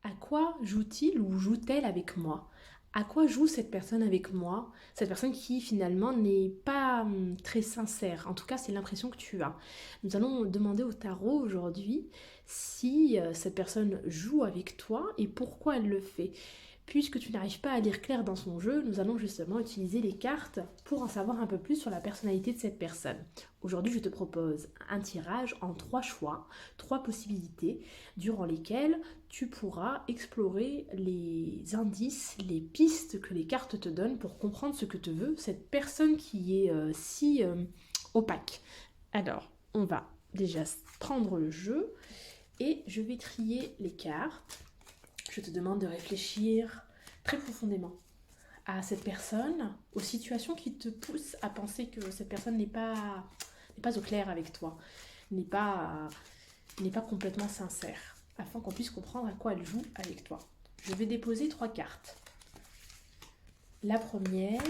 À quoi joue-t-il ou joue-t-elle avec moi? À quoi joue cette personne avec moi? Cette personne qui finalement n'est pas très sincère. En tout cas, c'est l'impression que tu as. Nous allons demander au tarot aujourd'hui si cette personne joue avec toi et pourquoi elle le fait. Puisque tu n'arrives pas à lire clair dans son jeu, nous allons justement utiliser les cartes pour en savoir un peu plus sur la personnalité de cette personne. Aujourd'hui, je te propose un tirage en trois choix, trois possibilités, durant lesquelles tu pourras explorer les indices, les pistes que les cartes te donnent pour comprendre ce que te veut cette personne qui est si opaque. Alors, on va déjà prendre le jeu et je vais trier les cartes. Je te demande de réfléchir très profondément à cette personne, aux situations qui te poussent à penser que cette personne n'est pas au clair avec toi, n'est pas, n'est pas complètement sincère, afin qu'on puisse comprendre à quoi elle joue avec toi. Je vais déposer trois cartes. La première,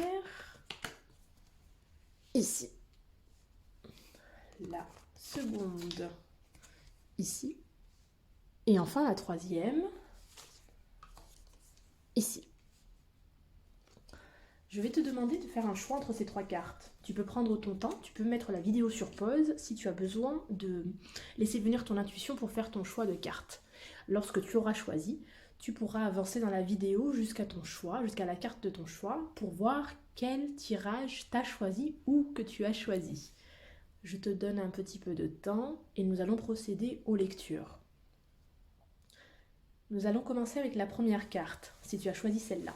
ici. La seconde, ici. Et enfin la troisième, ici. Je vais te demander de faire un choix entre ces trois cartes. Tu peux prendre ton temps, tu peux mettre la vidéo sur pause si tu as besoin de laisser venir ton intuition pour faire ton choix de carte. Lorsque tu auras choisi, tu pourras avancer dans la vidéo jusqu'à ton choix, jusqu'à la carte de ton choix, pour voir quel tirage t'as choisi ou que tu as choisi. Je te donne un petit peu de temps et nous allons procéder aux lectures. Nous allons commencer avec la première carte, si tu as choisi celle-là.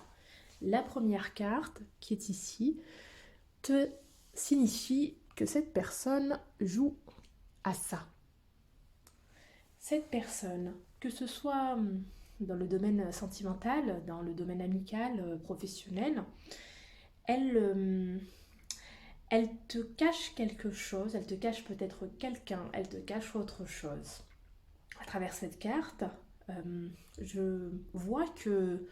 La première carte, qui est ici, te signifie que cette personne joue à ça. Cette personne, que ce soit dans le domaine sentimental, dans le domaine amical, professionnel, elle, elle te cache quelque chose, elle te cache peut-être quelqu'un, elle te cache autre chose. À travers cette carte, je vois que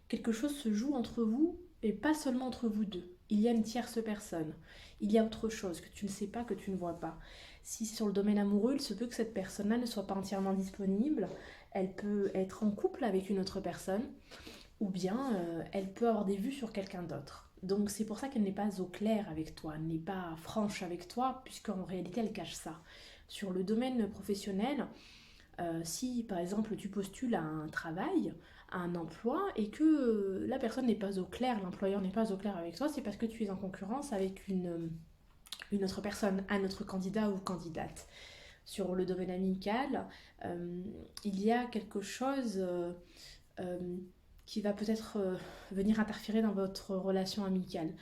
quelque chose se joue entre vous et pas seulement entre vous deux. Il y a une tierce personne. Il y a autre chose que tu ne sais pas, que tu ne vois pas. Si c'est sur le domaine amoureux, il se peut que cette personne-là ne soit pas entièrement disponible. Elle peut être en couple avec une autre personne ou bien elle peut avoir des vues sur quelqu'un d'autre. Donc c'est pour ça qu'elle n'est pas au clair avec toi, elle n'est pas franche avec toi, puisqu'en réalité elle cache ça. Sur le domaine professionnel, si par exemple tu postules à un travail, à un emploi, et que la personne n'est pas au clair, l'employeur n'est pas au clair avec toi, c'est parce que tu es en concurrence avec une autre personne, un autre candidat ou candidate. Sur le domaine amical, il y a quelque chose euh, qui va peut-être venir interférer dans votre relation amicale.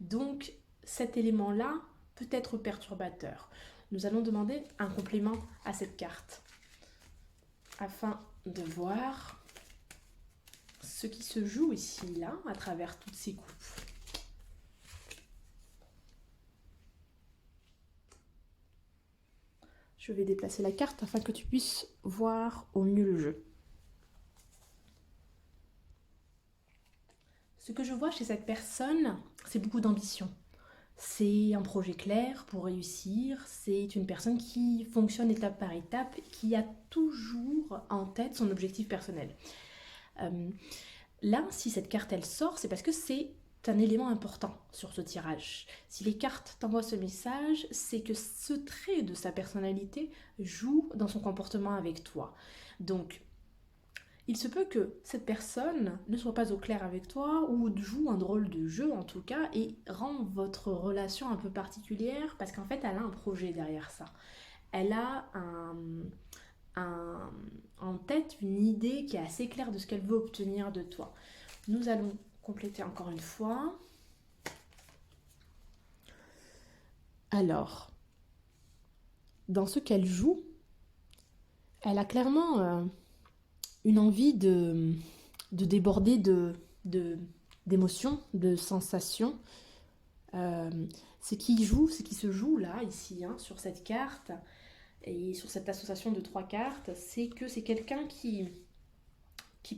Donc cet élément-là peut être perturbateur. Nous allons demander un complément à cette carte afin de voir ce qui se joue ici, là, à travers toutes ces coupes. Je vais déplacer la carte afin que tu puisses voir au mieux le jeu. Ce que je vois chez cette personne, c'est beaucoup d'ambition. C'est un projet clair pour réussir, c'est une personne qui fonctionne étape par étape, qui a toujours en tête son objectif personnel. Euh, Là, si cette carte elle sort, c'est parce que c'est un élément important sur ce tirage. Si les cartes t'envoient ce message, c'est que ce trait de sa personnalité joue dans son comportement avec toi. Donc, il se peut que cette personne ne soit pas au clair avec toi ou joue un drôle de jeu en tout cas et rend votre relation un peu particulière parce qu'en fait elle a un projet derrière ça. Elle a un- en tête une idée qui est assez claire de ce qu'elle veut obtenir de toi. Nous allons compléter encore une fois. Alors, dans ce qu'elle joue, elle a clairement une envie de déborder de- d'émotions, de sensations. Euh, ce qui se joue là, ici, hein, sur cette carte et sur cette association de trois cartes, c'est que c'est quelqu'un qui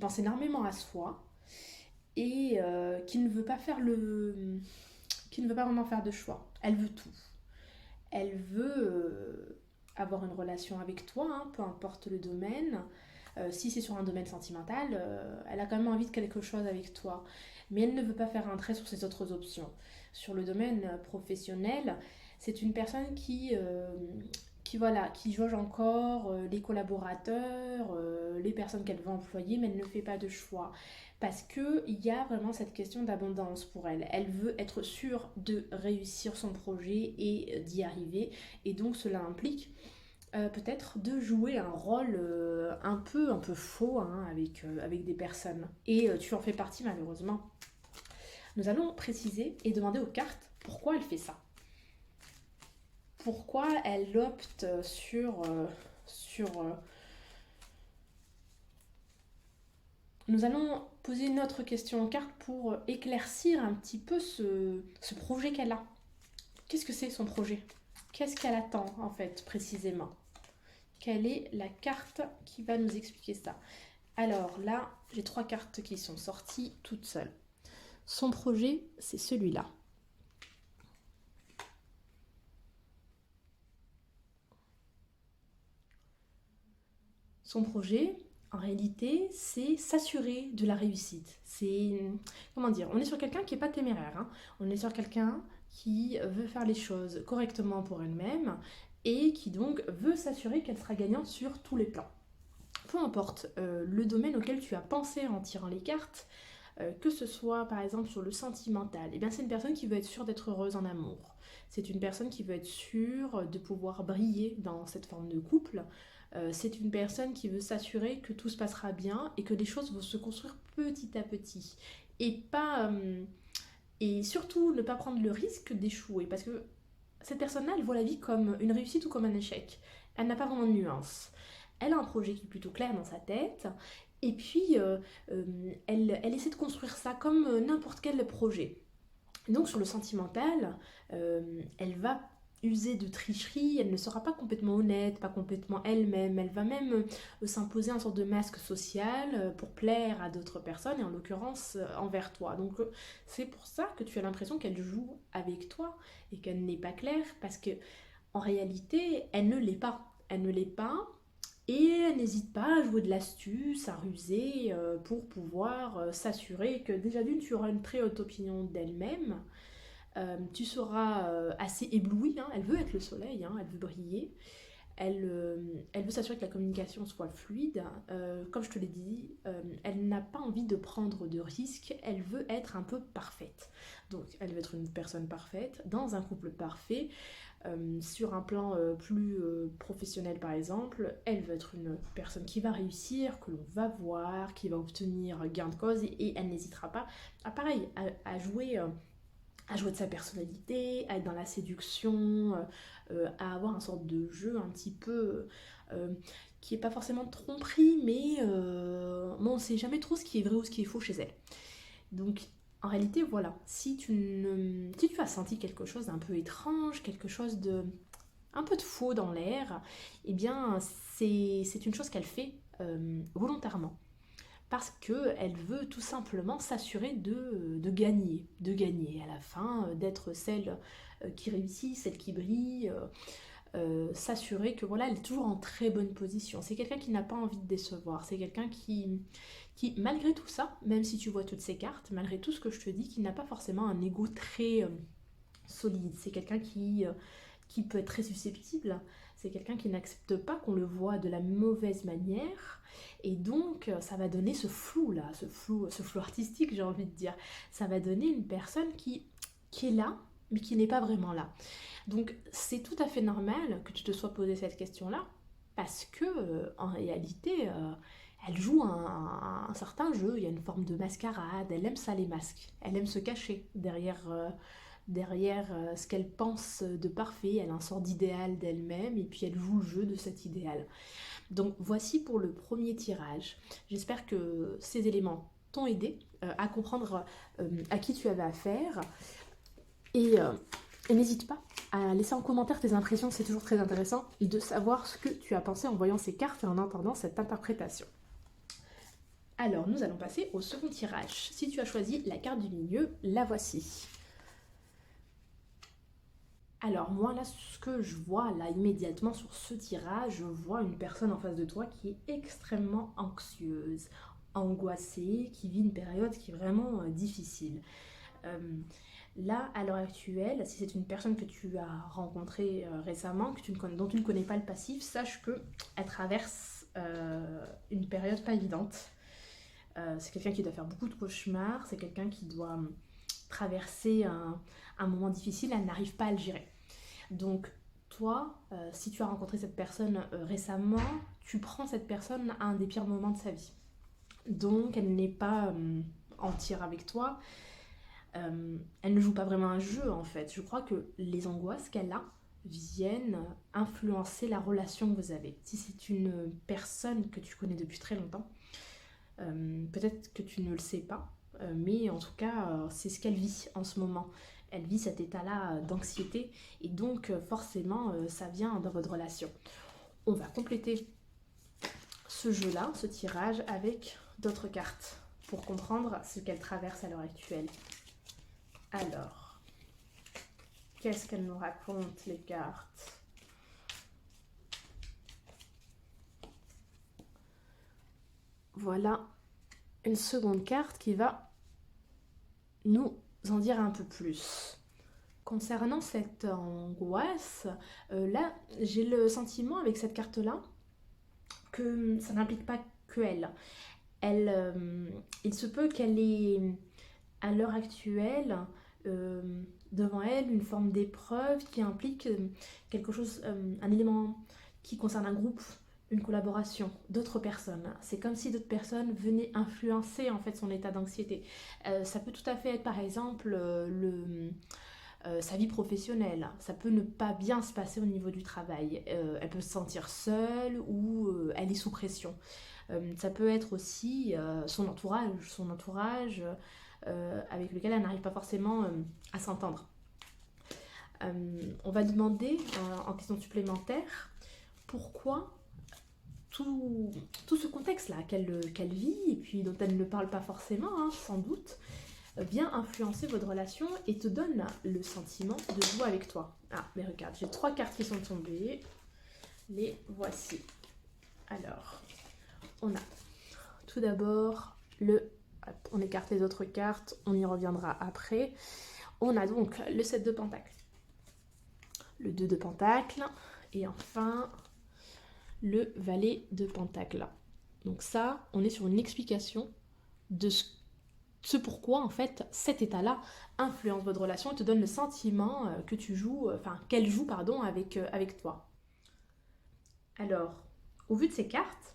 pense énormément à soi et qui ne veut pas vraiment faire de choix. Elle veut tout. Elle veut avoir une relation avec toi, hein, peu importe le domaine, Si c'est sur un domaine sentimental, elle a quand même envie de quelque chose avec toi. Mais elle ne veut pas faire un trait sur ses autres options. Sur le domaine professionnel, c'est une personne voilà, qui jauge encore les collaborateurs, les personnes qu'elle veut employer, mais elle ne fait pas de choix. Parce qu'il y a vraiment cette question d'abondance pour elle. Elle veut être sûre de réussir son projet et d'y arriver. Et donc cela implique peut-être de jouer un rôle un peu faux hein, avec des personnes. Et tu en fais partie malheureusement. Nous allons préciser et demander aux cartes pourquoi elle fait ça. Pourquoi elle opte sur. Nous allons poser une autre question aux cartes pour éclaircir un petit peu ce projet qu'elle a. Qu'est-ce que c'est son projet? Qu'est-ce qu'elle attend en fait précisément? Quelle est la carte qui va nous expliquer ça? Alors là, j'ai 3 cartes qui sont sorties toutes seules. Son projet, c'est celui-là. Son projet, en réalité, c'est s'assurer de la réussite. C'est, comment dire, on est sur quelqu'un qui n'est pas téméraire. Hein. On est sur quelqu'un qui veut faire les choses correctement pour elle-même et qui donc veut s'assurer qu'elle sera gagnante sur tous les plans. Peu importe le domaine auquel tu as pensé en tirant les cartes, que ce soit par exemple sur le sentimental, eh bien c'est une personne qui veut être sûre d'être heureuse en amour. C'est une personne qui veut être sûre de pouvoir briller dans cette forme de couple. C'est une personne qui veut s'assurer que tout se passera bien et que les choses vont se construire petit à petit. Et surtout ne pas prendre le risque d'échouer. Parce que cette personne-là, elle voit la vie comme une réussite ou comme un échec. Elle n'a pas vraiment de nuance. Elle a un projet qui est plutôt clair dans sa tête. Et puis, elle essaie de construire ça comme n'importe quel projet. Donc sur le sentimental, elle va user de tricherie, elle ne sera pas complètement honnête, pas complètement elle-même, elle va même s'imposer un sorte de masque social pour plaire à d'autres personnes, et en l'occurrence envers toi. Donc c'est pour ça que tu as l'impression qu'elle joue avec toi et qu'elle n'est pas claire, parce que en réalité, elle ne l'est pas. Elle ne l'est pas, et elle n'hésite pas à jouer de l'astuce, à ruser pour pouvoir s'assurer que déjà d'une, tu auras une très haute opinion d'elle-même, tu seras assez éblouie, hein, elle veut être le soleil, hein, elle veut briller, elle veut s'assurer que la communication soit fluide. Comme je te l'ai dit, elle n'a pas envie de prendre de risques, elle veut être un peu parfaite. Donc elle veut être une personne parfaite, dans un couple parfait. Sur un plan plus professionnel par exemple, elle veut être une personne qui va réussir, que l'on va voir, qui va obtenir gain de cause, et elle n'hésitera pas à jouer de sa personnalité, à être dans la séduction, à avoir un sorte de jeu un petit peu qui n'est pas forcément de tromperie, mais bon, on ne sait jamais trop ce qui est vrai ou ce qui est faux chez elle. Donc en réalité, voilà, si tu as senti quelque chose d'un peu étrange, quelque chose de un peu de faux dans l'air, eh bien c'est une chose qu'elle fait volontairement. Parce qu'elle veut tout simplement s'assurer de gagner à la fin, d'être celle qui réussit, celle qui brille, s'assurer que voilà, elle est toujours en très bonne position. C'est quelqu'un qui n'a pas envie de décevoir, c'est quelqu'un qui, malgré tout ça, même si tu vois toutes ces cartes, malgré tout ce que je te dis, qui n'a pas forcément un ego très solide. C'est quelqu'un qui peut être très susceptible, c'est quelqu'un qui n'accepte pas qu'on le voit de la mauvaise manière, et donc ça va donner ce flou là, ce flou artistique, j'ai envie de dire. Ça va donner une personne qui est là, mais qui n'est pas vraiment là. Donc c'est tout à fait normal que tu te sois posé cette question-là, parce que en réalité, elle joue un certain jeu, il y a une forme de mascarade, elle aime ça les masques, elle aime se cacher derrière ce qu'elle pense de parfait, elle a un sort d'idéal d'elle-même et puis elle joue le jeu de cet idéal. Donc voici pour le premier tirage. J'espère que ces éléments t'ont aidé à comprendre à qui tu avais affaire, et n'hésite pas à laisser en commentaire tes impressions, c'est toujours très intéressant de savoir ce que tu as pensé en voyant ces cartes et en entendant cette interprétation. Alors nous allons passer au second tirage. Si tu as choisi la carte du milieu, la voici. Alors moi là, ce que je vois là immédiatement sur ce tirage, je vois une personne en face de toi qui est extrêmement anxieuse, angoissée, qui vit une période qui est vraiment difficile. Euh, Là, à l'heure actuelle, si c'est une personne que tu as rencontrée récemment, dont tu ne connais pas le passif, sache qu'elle traverse une période pas évidente. C'est quelqu'un qui doit faire beaucoup de cauchemars, c'est quelqu'un qui doit traverser un moment difficile, elle n'arrive pas à le gérer. Donc, toi, si tu as rencontré cette personne récemment, tu prends cette personne à un des pires moments de sa vie. Donc, elle n'est pas entière avec toi. Elle ne joue pas vraiment un jeu, en fait. Je crois que les angoisses qu'elle a viennent influencer la relation que vous avez. Si c'est une personne que tu connais depuis très longtemps, peut-être que tu ne le sais pas, mais en tout cas, c'est ce qu'elle vit en ce moment. Elle vit cet état-là d'anxiété et donc forcément, ça vient dans votre relation. On va compléter ce jeu-là, ce tirage, avec d'autres cartes pour comprendre ce qu'elle traverse à l'heure actuelle. Alors, qu'est-ce qu'elles nous racontent, les cartes? Voilà une seconde carte qui va nous en dire un peu plus. Concernant cette angoisse, là, j'ai le sentiment avec cette carte-là que ça n'implique pas que elle. Il se peut qu'elle ait, à l'heure actuelle, euh, devant elle, une forme d'épreuve qui implique quelque chose, un élément qui concerne un groupe, une collaboration, d'autres personnes. C'est comme si d'autres personnes venaient influencer en fait son état d'anxiété. Ça peut tout à fait être par exemple sa vie professionnelle. Ça peut ne pas bien se passer au niveau du travail. Elle peut se sentir seule ou elle est sous pression. Ça peut être aussi son entourage avec lequel elle n'arrive pas forcément à s'entendre. On va demander en question supplémentaire pourquoi tout ce contexte-là qu'elle vit et puis dont elle ne parle pas forcément, hein, sans doute, vient influencer votre relation et te donne le sentiment de jouer avec toi. Ah, mais regarde, j'ai 3 cartes qui sont tombées. Les voici. Alors, on a tout d'abord on écarte les autres cartes, on y reviendra après. On a donc le 7 de Pentacle, le 2 de Pentacle et enfin le Valet de Pentacle. Donc ça, on est sur une explication de ce pourquoi en fait cet état-là influence votre relation et te donne le sentiment que tu joues, qu'elle joue pardon avec toi. Alors, au vu de ces cartes,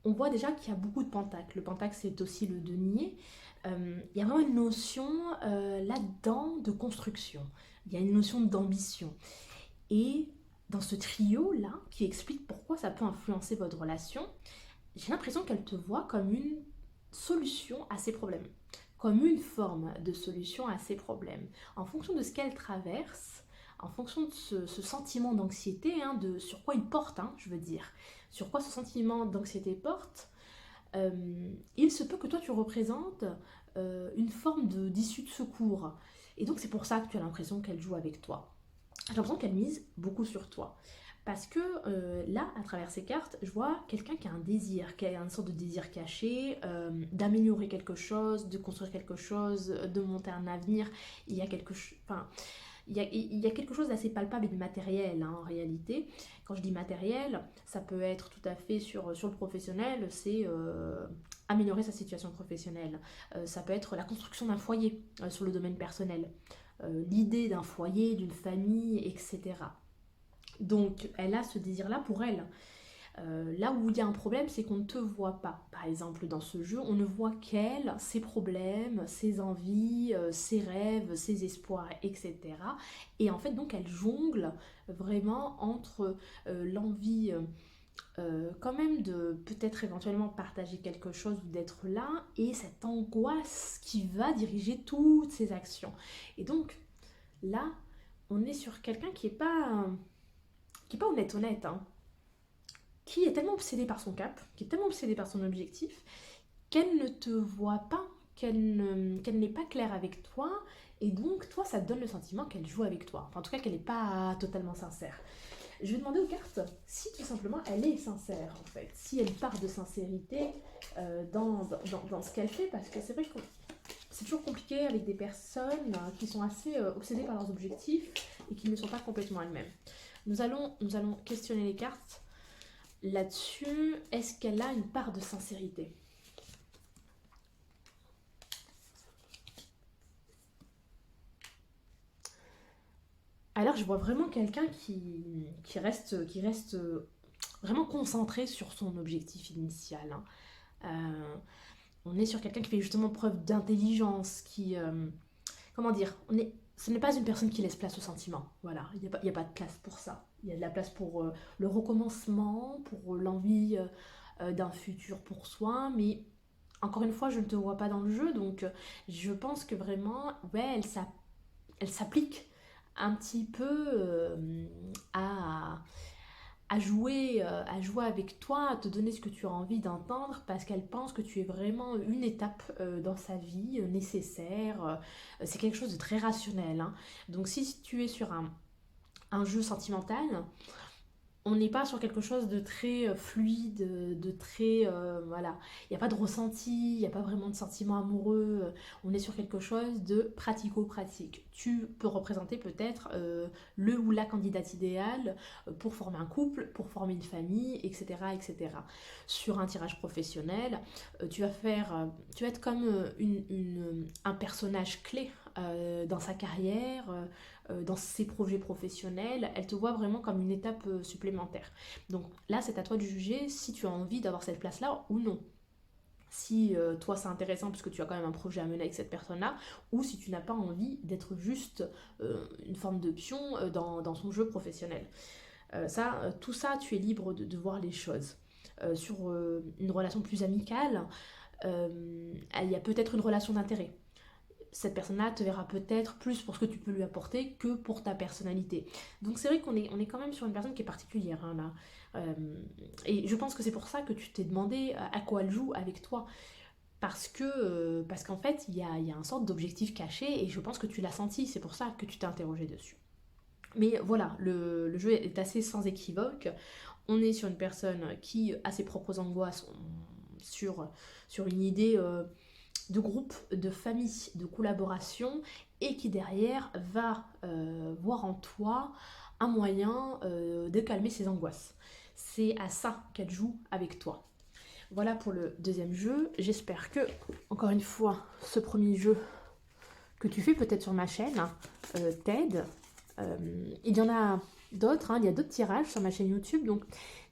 on voit déjà qu'il y a beaucoup de pentacles. Le pentacle, c'est aussi le denier. Il y a vraiment une notion là-dedans de construction. Il y a une notion d'ambition. Et dans ce trio-là, qui explique pourquoi ça peut influencer votre relation, j'ai l'impression qu'elle te voit comme une solution à ses problèmes. Comme une forme de solution à ses problèmes. En fonction de ce qu'elle traverse, en fonction de ce sentiment d'anxiété, hein, sur quoi il porte, hein, je veux dire, sur quoi ce sentiment d'anxiété porte, il se peut que toi tu représentes une forme d'issue de secours. Et donc c'est pour ça que tu as l'impression qu'elle joue avec toi. J'ai l'impression qu'elle mise beaucoup sur toi. Parce que là, à travers ces cartes, je vois quelqu'un qui a un désir, qui a une sorte de désir caché, d'améliorer quelque chose, de construire quelque chose, de monter un avenir. Il y a quelque chose... il y a quelque chose d'assez palpable et de matériel, hein, en réalité. Quand je dis matériel, ça peut être tout à fait sur le professionnel, c'est améliorer sa situation professionnelle. Ça peut être la construction d'un foyer sur le domaine personnel. L'idée d'un foyer, d'une famille, etc. Donc elle a ce désir-là pour elle. Là où il y a un problème, c'est qu'on ne te voit pas. Par exemple, dans ce jeu, on ne voit qu'elle, ses problèmes, ses envies, ses rêves, ses espoirs, etc. Et en fait, donc, elle jongle vraiment entre l'envie quand même de peut-être éventuellement partager quelque chose ou d'être là, et cette angoisse qui va diriger toutes ses actions. Et donc, là, on est sur quelqu'un qui est pas honnête, hein, qui est tellement obsédée par son cap, qui est tellement obsédée par son objectif, qu'elle ne te voit pas, qu'elle n'est pas claire avec toi Et donc, toi, ça te donne le sentiment qu'elle joue avec toi. Enfin, en tout cas, qu'elle n'est pas totalement sincère. Je vais demander aux cartes si tout simplement elle est sincère en fait, si elle part de sincérité dans ce qu'elle fait, parce que c'est vrai que c'est toujours compliqué avec des personnes qui sont assez obsédées par leurs objectifs et qui ne sont pas complètement elles-mêmes. Nous allons questionner les cartes là-dessus. Est-ce qu'elle a une part de sincérité? Alors je vois vraiment quelqu'un qui reste vraiment concentré sur son objectif initial, hein. On est sur quelqu'un qui fait justement preuve d'intelligence, comment dire, ce n'est pas une personne qui laisse place au sentiment. Voilà, il y a pas de place pour ça. Il y a de la place pour le recommencement, pour l'envie d'un futur pour soi, mais encore une fois, je ne te vois pas dans le jeu, donc je pense que vraiment, ouais, elle s'applique un petit peu à jouer avec toi, à te donner ce que tu as envie d'entendre, parce qu'elle pense que tu es vraiment une étape dans sa vie nécessaire. C'est quelque chose de très rationnel, hein. Donc si tu es sur un jeu sentimental, on n'est pas sur quelque chose de très fluide, de très... voilà, il n'y a pas de ressenti, il n'y a pas vraiment de sentiment amoureux, on est sur quelque chose de pratico-pratique. Tu peux représenter peut-être le ou la candidate idéale pour former un couple, pour former une famille, etc. etc. Sur un tirage professionnel, tu vas être comme un personnage clé dans sa carrière, dans ses projets professionnels. Elle te voit vraiment comme une étape supplémentaire. Donc là, c'est à toi de juger si tu as envie d'avoir cette place-là ou non. Si toi c'est intéressant parce que tu as quand même un projet à mener avec cette personne-là, ou si tu n'as pas envie d'être juste une forme de pion dans son jeu professionnel. Tout ça, tu es libre de voir les choses. Sur une relation plus amicale, il y a peut-être une relation d'intérêt. Cette personne-là te verra peut-être plus pour ce que tu peux lui apporter que pour ta personnalité. Donc c'est vrai on est quand même sur une personne qui est particulière, hein, là. Euh, et je pense que c'est pour ça que tu t'es demandé à quoi elle joue avec toi. Parce qu'en fait, il y a un sorte d'objectif caché et je pense que tu l'as senti, c'est pour ça que tu t'es interrogé dessus. Mais voilà, le jeu est assez sans équivoque. On est sur une personne qui a ses propres angoisses sur une idée de groupe, de famille, de collaboration, et qui derrière va voir en toi un moyen de calmer ses angoisses. C'est à ça qu'elle joue avec toi. Voilà pour le deuxième jeu. J'espère que, encore une fois, ce premier jeu que tu fais peut-être sur ma chaîne t'aide. Il y en a d'autres, hein, il y a d'autres tirages sur ma chaîne YouTube, donc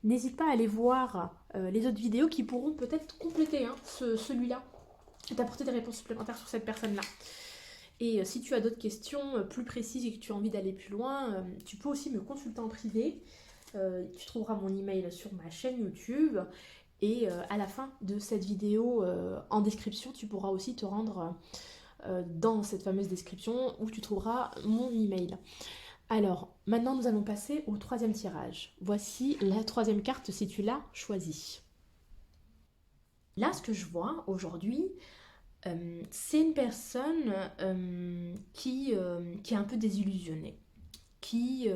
n'hésite pas à aller voir les autres vidéos qui pourront peut-être compléter celui-là, et t'apporter des réponses supplémentaires sur cette personne-là. Et si tu as d'autres questions plus précises et que tu as envie d'aller plus loin, tu peux aussi me consulter en privé. Tu trouveras mon email sur ma chaîne YouTube. Et à la fin de cette vidéo, en description, tu pourras aussi te rendre dans cette fameuse description où tu trouveras mon email. Alors, maintenant nous allons passer au troisième tirage. Voici la troisième carte si tu l'as choisie. Là, ce que je vois aujourd'hui, c'est une personne qui est un peu désillusionnée, qui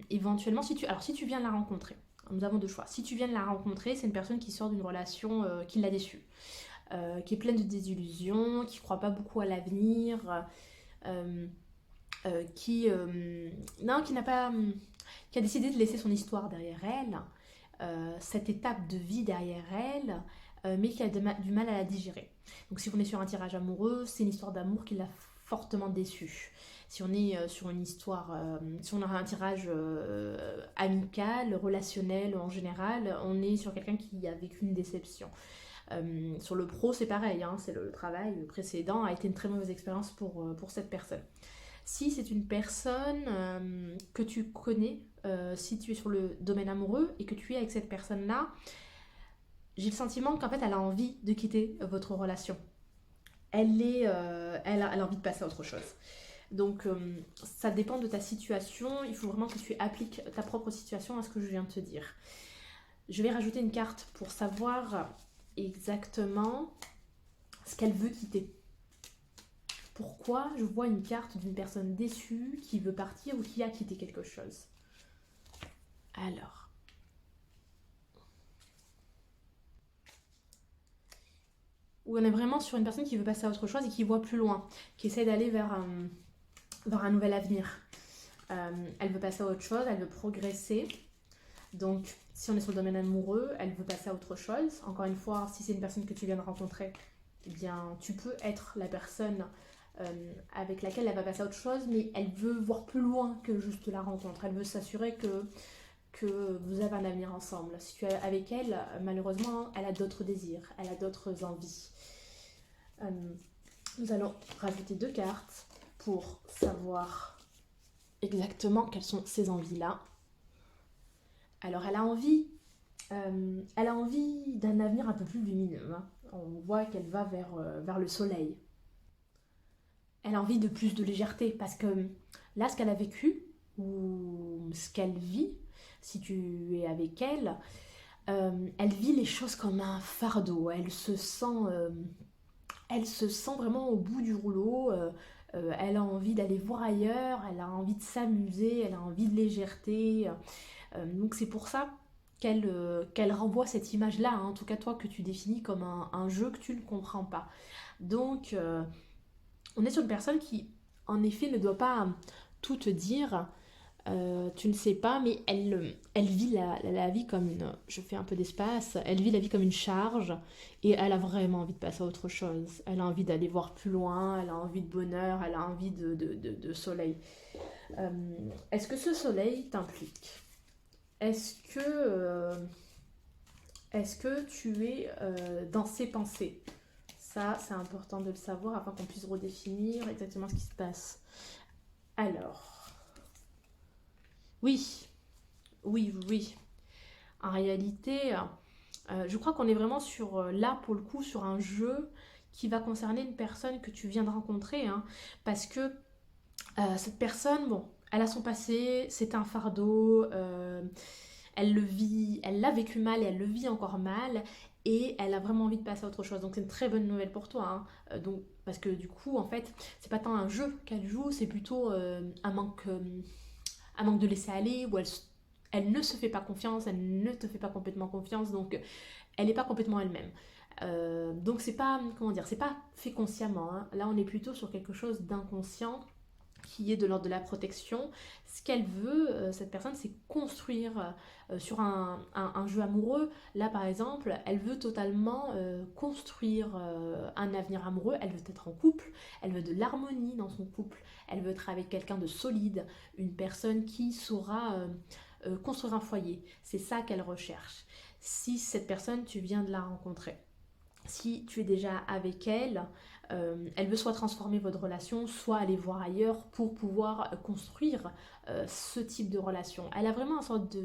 éventuellement, si tu viens de la rencontrer, nous avons deux choix. Si tu viens de la rencontrer, c'est une personne qui sort d'une relation qui l'a déçue, qui est pleine de désillusions, qui ne croit pas beaucoup à l'avenir, euh, qui n'a pas, qui a décidé de laisser son histoire derrière elle, cette étape de vie derrière elle, mais qui a du mal à la digérer. Donc si on est sur un tirage amoureux, c'est une histoire d'amour qui l'a fortement déçue. Si on est sur une histoire, si on a un tirage amical, relationnel en général, on est sur quelqu'un qui a vécu une déception. Sur le pro, c'est pareil, hein, c'est le travail précédent a été une très mauvaise expérience pour cette personne. Si c'est une personne que tu connais, si tu es sur le domaine amoureux et que tu es avec cette personne-là, j'ai le sentiment qu'en fait elle a envie de quitter votre relation. Elle a envie de passer à autre chose. Donc ça dépend de ta situation, il faut vraiment que tu appliques ta propre situation à ce que je viens de te dire. Je vais rajouter une carte pour savoir exactement ce qu'elle veut quitter. Pourquoi je vois une carte d'une personne déçue qui veut partir ou qui a quitté quelque chose? Alors, où on est vraiment sur une personne qui veut passer à autre chose et qui voit plus loin, qui essaie d'aller vers un nouvel avenir. Elle veut passer à autre chose, elle veut progresser. Donc, si on est sur le domaine amoureux, elle veut passer à autre chose. Encore une fois, si c'est une personne que tu viens de rencontrer, eh bien, tu peux être la personne avec laquelle elle va passer à autre chose, mais elle veut voir plus loin que juste la rencontre. Elle veut s'assurer que vous avez un avenir ensemble. Si tu es avec elle, malheureusement, elle a d'autres désirs, elle a d'autres envies. Nous allons rajouter 2 cartes pour savoir exactement quelles sont ces envies-là. Alors, elle a envie d'un avenir un peu plus lumineux. Hein. On voit qu'elle va vers le soleil. Elle a envie de plus de légèreté parce que là, ce qu'elle a vécu ou ce qu'elle vit, si tu es avec elle, elle vit les choses comme un fardeau. Elle se sent vraiment au bout du rouleau. Elle a envie d'aller voir ailleurs, elle a envie de s'amuser, elle a envie de légèreté. Donc c'est pour ça qu'elle renvoie cette image-là, hein, en tout cas toi que tu définis comme un jeu que tu ne comprends pas. Donc on est sur une personne qui en effet ne doit pas tout te dire, tu ne sais pas, mais elle vit la vie comme une... Je fais un peu d'espace. Elle vit la vie comme une charge et elle a vraiment envie de passer à autre chose. Elle a envie d'aller voir plus loin, elle a envie de bonheur, elle a envie de soleil. Est-ce que ce soleil t'implique? Est-ce que tu es dans ses pensées? Ça, c'est important de le savoir afin qu'on puisse redéfinir exactement ce qui se passe. Alors, oui, oui, oui. En réalité, je crois qu'on est vraiment là, pour le coup, sur un jeu qui va concerner une personne que tu viens de rencontrer. Hein, parce que cette personne, bon, elle a son passé, c'est un fardeau, elle l'a vécu mal et elle le vit encore mal. Et elle a vraiment envie de passer à autre chose. Donc c'est une très bonne nouvelle pour toi. Hein. Donc, parce que du coup, en fait, c'est pas tant un jeu qu'elle joue, c'est plutôt un manque de laisser aller, où elle ne se fait pas confiance, elle ne te fait pas complètement confiance, donc elle n'est pas complètement elle-même. Donc c'est pas, comment dire, c'est pas fait consciemment. Hein. Là, on est plutôt sur quelque chose d'inconscient qui est de l'ordre de la protection. Ce qu'elle veut, cette personne, c'est construire sur un jeu amoureux. Là, par exemple, elle veut totalement construire un avenir amoureux. Elle veut être en couple, elle veut de l'harmonie dans son couple, elle veut être avec quelqu'un de solide, une personne qui saura construire un foyer. C'est ça qu'elle recherche. Si cette personne, tu viens de la rencontrer, si tu es déjà avec elle, elle veut soit transformer votre relation, soit aller voir ailleurs pour pouvoir construire ce type de relation. Elle a vraiment une sorte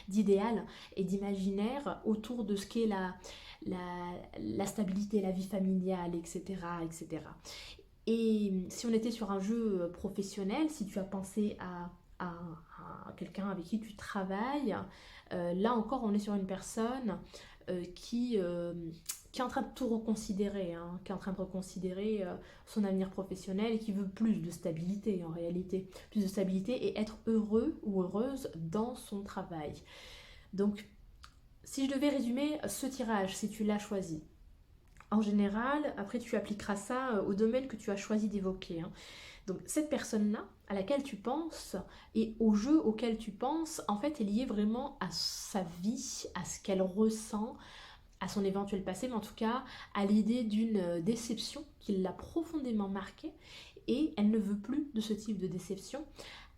d'idéal et d'imaginaire autour de ce qu'est la stabilité, la vie familiale, etc., etc. Et si on était sur un jeu professionnel, si tu as pensé à quelqu'un avec qui tu travailles, là encore on est sur une personne qui est en train de tout reconsidérer, hein, qui est en train de reconsidérer son avenir professionnel et qui veut plus de stabilité en réalité, plus de stabilité et être heureux ou heureuse dans son travail. Donc, si je devais résumer ce tirage, si tu l'as choisi, en général, après tu appliqueras ça au domaine que tu as choisi d'évoquer. Hein. Donc cette personne-là, à laquelle tu penses, et au jeu auquel tu penses, en fait, est liée vraiment à sa vie, à ce qu'elle ressent, à son éventuel passé, mais en tout cas à l'idée d'une déception qui l'a profondément marquée, et elle ne veut plus de ce type de déception.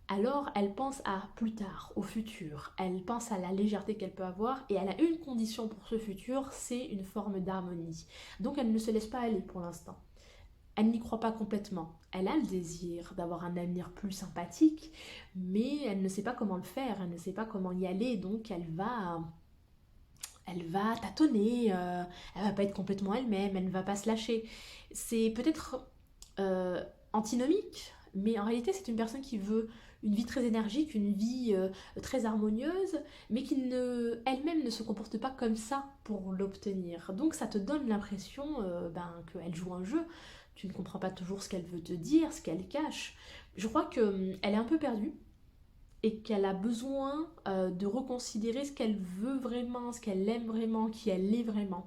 Alors elle pense à plus tard, au futur, elle pense à la légèreté qu'elle peut avoir, et elle a une condition pour ce futur, c'est une forme d'harmonie. Donc elle ne se laisse pas aller pour l'instant. Elle n'y croit pas complètement. Elle a le désir d'avoir un avenir plus sympathique, mais elle ne sait pas comment le faire, elle ne sait pas comment y aller, donc elle va tâtonner, elle va pas être complètement elle-même, elle ne va pas se lâcher. C'est peut-être antinomique, mais en réalité c'est une personne qui veut une vie très énergique, une vie très harmonieuse, mais qui elle-même ne se comporte pas comme ça pour l'obtenir. Donc ça te donne l'impression qu'elle joue un jeu, tu ne comprends pas toujours ce qu'elle veut te dire, ce qu'elle cache. Je crois qu'elle est un peu perdue et qu'elle a besoin de reconsidérer ce qu'elle veut vraiment, ce qu'elle aime vraiment, qui elle est vraiment.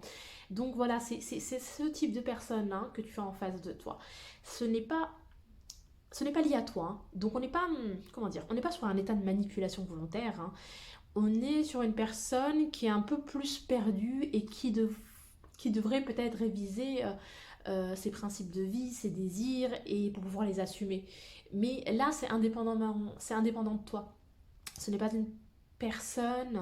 Donc voilà, c'est ce type de personne hein, que tu as en face de toi. Ce n'est pas lié à toi, hein. Donc on n'est pas, comment dire, on n'est pas sur un état de manipulation volontaire, hein. On est sur une personne qui est un peu plus perdue et qui devrait peut-être réviser ses principes de vie, ses désirs et pour pouvoir les assumer. Mais là, c'est indépendant de toi. Ce n'est pas une personne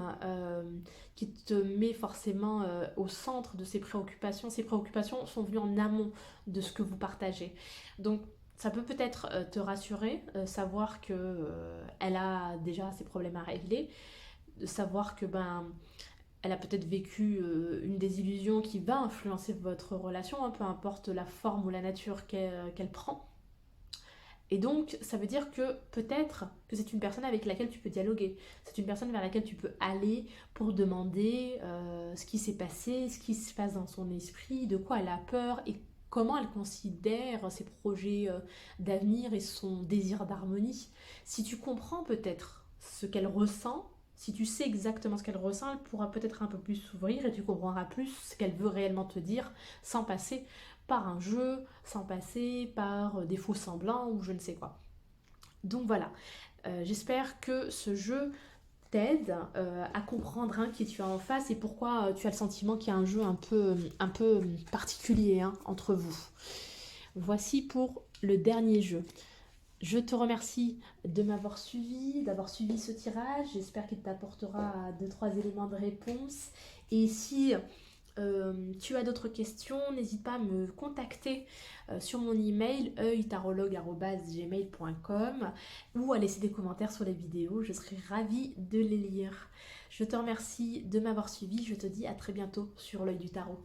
qui te met forcément au centre de ses préoccupations. Ses préoccupations sont venues en amont de ce que vous partagez. Donc, ça peut peut-être te rassurer, savoir que elle a déjà ses problèmes à régler, de savoir que elle a peut-être vécu une désillusion qui va influencer votre relation, hein, peu importe la forme ou la nature qu'elle prend. Et donc, ça veut dire que peut-être que c'est une personne avec laquelle tu peux dialoguer. C'est une personne vers laquelle tu peux aller pour demander ce qui s'est passé, ce qui se passe dans son esprit, de quoi elle a peur et comment elle considère ses projets d'avenir et son désir d'harmonie. Si tu comprends peut-être ce qu'elle ressent, si tu sais exactement ce qu'elle ressent, elle pourra peut-être un peu plus s'ouvrir et tu comprendras plus ce qu'elle veut réellement te dire sans passer par un jeu, sans passer par des faux semblants ou je ne sais quoi. Donc voilà, j'espère que ce jeu t'aide à comprendre hein, qui tu as en face et pourquoi tu as le sentiment qu'il y a un jeu un peu particulier hein, entre vous. Voici pour le dernier jeu. Je te remercie de m'avoir suivi, d'avoir suivi ce tirage. J'espère qu'il t'apportera 2-3 éléments de réponse. Et si tu as d'autres questions, n'hésite pas à me contacter sur mon email œiltarologue@gmail.com ou à laisser des commentaires sur les vidéos. Je serai ravie de les lire. Je te remercie de m'avoir suivi. Je te dis à très bientôt sur l'œil du tarot.